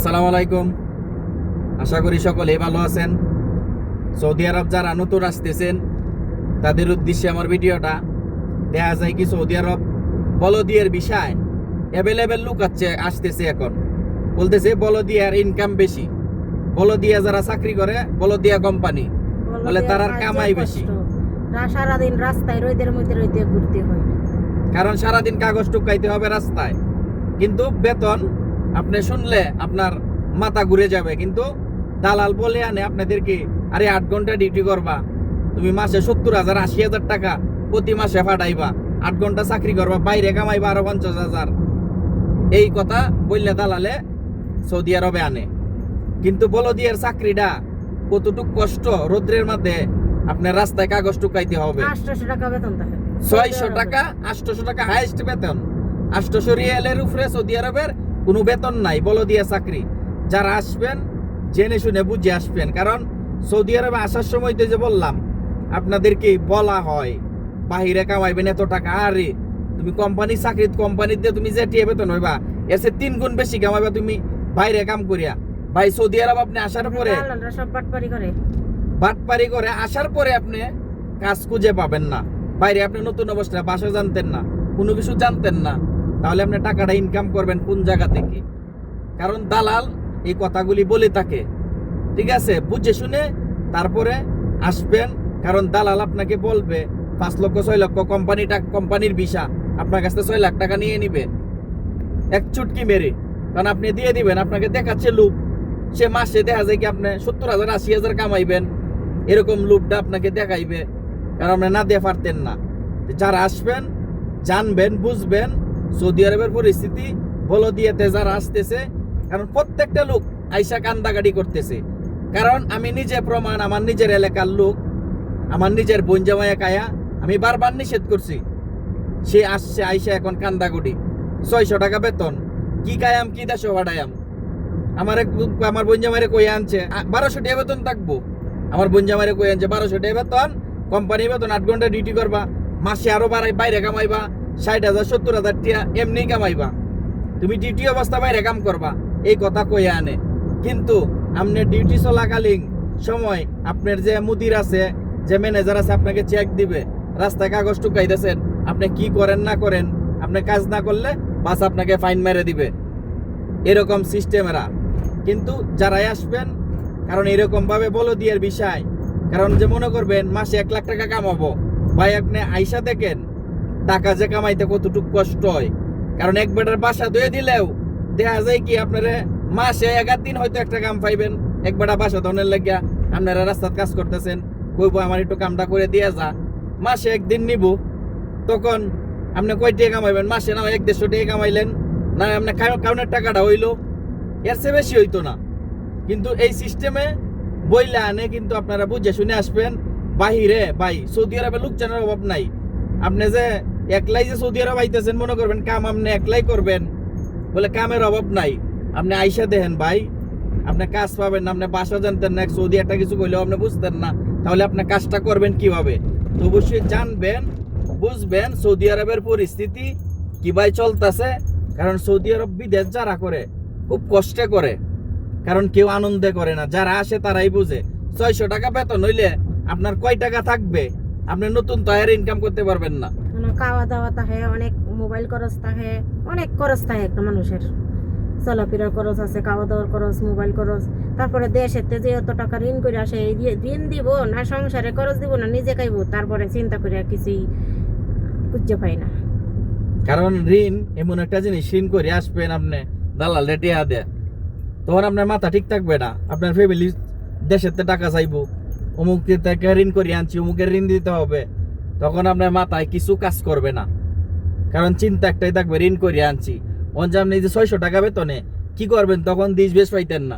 আসসালামু আলাইকুম। আশা করি সকলেই ভালো আছেন। সৌদি আরব যারা নতুন আসতেছেন তাদের উদ্দেশ্যে আমার ভিডিওটা। দেখা যায় কি সৌদি আরব বলদিয়ার বিষয় অ্যাভেলেবেল লোক আসতেছে, এখন বলতেছে বলদিয়ার ইনকাম বেশি, বলদিয়া যারা চাকরি করে বলদিয়া কোম্পানি বলে তারার কামাই বেশি, সারাদিন রাস্তায় রোদের মধ্যে রইতে ঘুরতে হয়, কারণ সারাদিন কাগজ টুকাইতে হবে রাস্তায়। কিন্তু বেতন আপনি শুনলে আপনার মাথা ঘুরে যাবে। কিন্তু দালাল বলে আনে আপনাদেরকে, আরে 8 ঘন্টা ডিউটি করবা, তুমি মাসে 70,000 80,000 টাকা প্রতি মাসে ফাটাইবা, 8 ঘন্টা চাকরি করবা, বাইরে কামাইবা আরো 50,000। এই কথা বললে দালালে সৌদি আরবে আনে। কিন্তু বলদিয়ার চাকরিটা কতটুক কষ্ট, রোদ্রের মধ্যে আপনার রাস্তায় কাগজ টুকাইতে হবে। 800 টাকা বেতন থাকে, 600 টাকা 800 টাকা হাইস্ট বেতন। 800 রিয়ালের উপরে সৌদি আরবের কোনো বেতন নাই বলদিয়া চাকরি। যারা আসবেন জেনে শুনে বুঝে আসবেন, কারণ সৌদি আরবে আসার সময় তো যে বললাম আপনাদেরকে বলা হয় বাহিরে কামাইবেন এত টাকা, আরে তুমি কোম্পানি চাকরি কোম্পানিতে তুমি যে টিয়ে বেতন হইবা এর চেয়ে 3 গুণ বেশি কামাইবা তুমি বাইরে কাম করিয়া। ভাই সৌদি আরব আপনি আসার পরে সব বাটপারি করে আসার পরে আপনি কাজ খুঁজে পাবেন না। বাইরে আপনি নতুন অবস্থায় ভাষা জানতেন না, কোনো কিছু জানতেন না, তাহলে আপনি টাকাটা ইনকাম করবেন কোন জায়গা থেকে? কারণ দালাল এই কথাগুলি বলে থাকে। ঠিক আছে, বুঝে শুনে তারপরে আসবেন, কারণ দালাল আপনাকে বলবে 5 লক্ষ 6 লক্ষ কোম্পানির ভিসা আপনার কাছে 6 লাখ টাকা নিয়ে নিবে এক চুটকি মেরে, কারণ আপনি দিয়ে দিবেন। আপনাকে দেখাচ্ছে লুপ, সে মাসে দেখা যায় কি আপনি 70,000 80,000 কামাইবেন, এরকম লুপটা আপনাকে দেখাইবে, কারণ আপনি না দিয়ে পারতেন না। যারা আসবেন জানবেন, বুঝবেন সৌদি আরবের পরিস্থিতি, বলদিয়াতে যারা আসতেছে, কারণ প্রত্যেকটা লোক আইসা কান্দাগাড়ি করতেছে। কারণ আমি নিজে প্রমাণ, আমার নিজের এলাকার লোক, আমার নিজের বোন জামাইয়া কায়া, আমি বারবার নিষেধ করছি, সে আসছে আইসা এখন কান্দাগুড়ি। 600 টাকা বেতন, কি কায়াম কি দেশ ভাড়ায়াম। আমার বোন জামাইরে কই আনছে 1200 টাকা বেতন থাকবো। আমার বোন জামাইরে কই আনছে 1200 টাকা বেতন, কোম্পানি বেতন, 8 ঘন্টা ডিউটি করবা, মাসে আরো বাইরে কামাইবা 60,000 70,000 টাকা এমনি কামাইবা, তুমি ডিউটি অবস্থা বাইরে কাম করবা, এই কথা কই আনে। কিন্তু আপনার ডিউটি চলাকালীন সময় আপনার যে মুদির আছে, যে ম্যানেজার আছে, আপনাকে চেক দিবে, রাস্তায় কাগজ টুকাইতেছেন, আপনি কি করেন না করেন, আপনি কাজ না করলে বাস আপনাকে ফাইন মেরে দিবে, এরকম সিস্টেমেরা। কিন্তু যারাই আসবেন, কারণ এরকম ভাবে বলদিয়ার বিষয়, কারণ যে মনে করবেন মাসে 1 লাখ টাকা কামাবো, ভাই আপনি আইসা দেখেন টাকা যে কামাইতে কতটুকু কষ্ট হয়। কারণ এক বেটার বাসা ধুয়ে দিলেও দেখা যায় কি আপনারা মাসে 11 দিন হয়তো একটা কাম পাইবেন। এক বেটা বাসা ধনের লাগিয়া আপনারা রাস্তার কাজ করতেছেন, কইবো আমার একটু কামটা করে দিয়ে যা, মাসে 1 দিন নিব, তখন আপনি কয় টাকা কামাইবেন? মাসে না 150 টাকা কামাইলেন, না আপনার কাউনের টাকাটা হইলো, এর চেয়ে বেশি হইতো না। কিন্তু এই সিস্টেমে বইলা আনে, কিন্তু আপনারা বুঝে শুনে আসবেন। বাহিরে ভাই সৌদি আরবে লোকজনের অভাব নাই। আপনি যে একলাই যে সৌদি আরব আইতেছেন মনে করবেন কাম আপনি একলাই করবেন, বলে কামের অভাব নাই। আপনি আইসা দেখেন ভাই, আপনি কাজ পাবেন না। আপনি ভাষা জানতেন না, সৌদি একটা কিছু কইলেও আপনি বুঝতেন না, তাহলে আপনি কাজটা করবেন কিভাবে? তো অবশ্যই জানবেন, বুঝবেন সৌদি আরবের পরিস্থিতি কি ভাই চলতেছে। কারণ সৌদি আরব বিদেশ যারা করে খুব কষ্টে করে, কারণ কেউ আনন্দে করে না, যারা আসে তারাই বুঝে। 600 টাকা বেতন হইলে আপনার কয় টাকা থাকবে? আপনি নতুন তৈরি ইনকাম করতে পারবেন না। খাওয়া দাওয়া থাকে, অনেক মোবাইল খরচ থাকে, অনেক খরচ থাকে একটা মানুষের। চলাফেরার খরচ আছে, খাওয়া দাওয়ার খরচ, মোবাইল খরচ, তারপরে দেশেতে যে এত টাকা ঋণ করে আসে, ঋণ দিব না সংসারে খরচ দিব না নিজে খাইব, তারপরে চিন্তা করে কিছুই খুঁজে পাই না। কারণ ঋণ এমন একটা জিনিস, ঋণ করে আসবেন আপনি দালাল রেটিয়া দেয়, তখন আপনার মাথা ঠিক থাকবে না। আপনার ফ্যামিলি দেশের টাকা চাইবো, অমুক থেকে ঋণ করে আনছি, অমুকের ঋণ দিতে হবে, তখন আপনার মাথায় কিছু কাজ করবে না। কারণ চিন্তা একটাই থাকবে, ঋণ করে আনছি। আপনি যে 600 টাকা বেতনে কি করবেন? তখন দিশ বেশ পাইতেন না,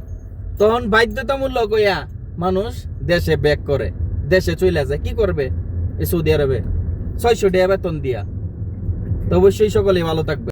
তখন বাধ্যতামূলক হইয়া মানুষ দেশে ব্যাক করে, দেশে চলে যায়। কি করবে এই সৌদি আরবে 600 টাকা বেতন দিয়া? তো অবশ্যই সকলেই ভালো থাকবে।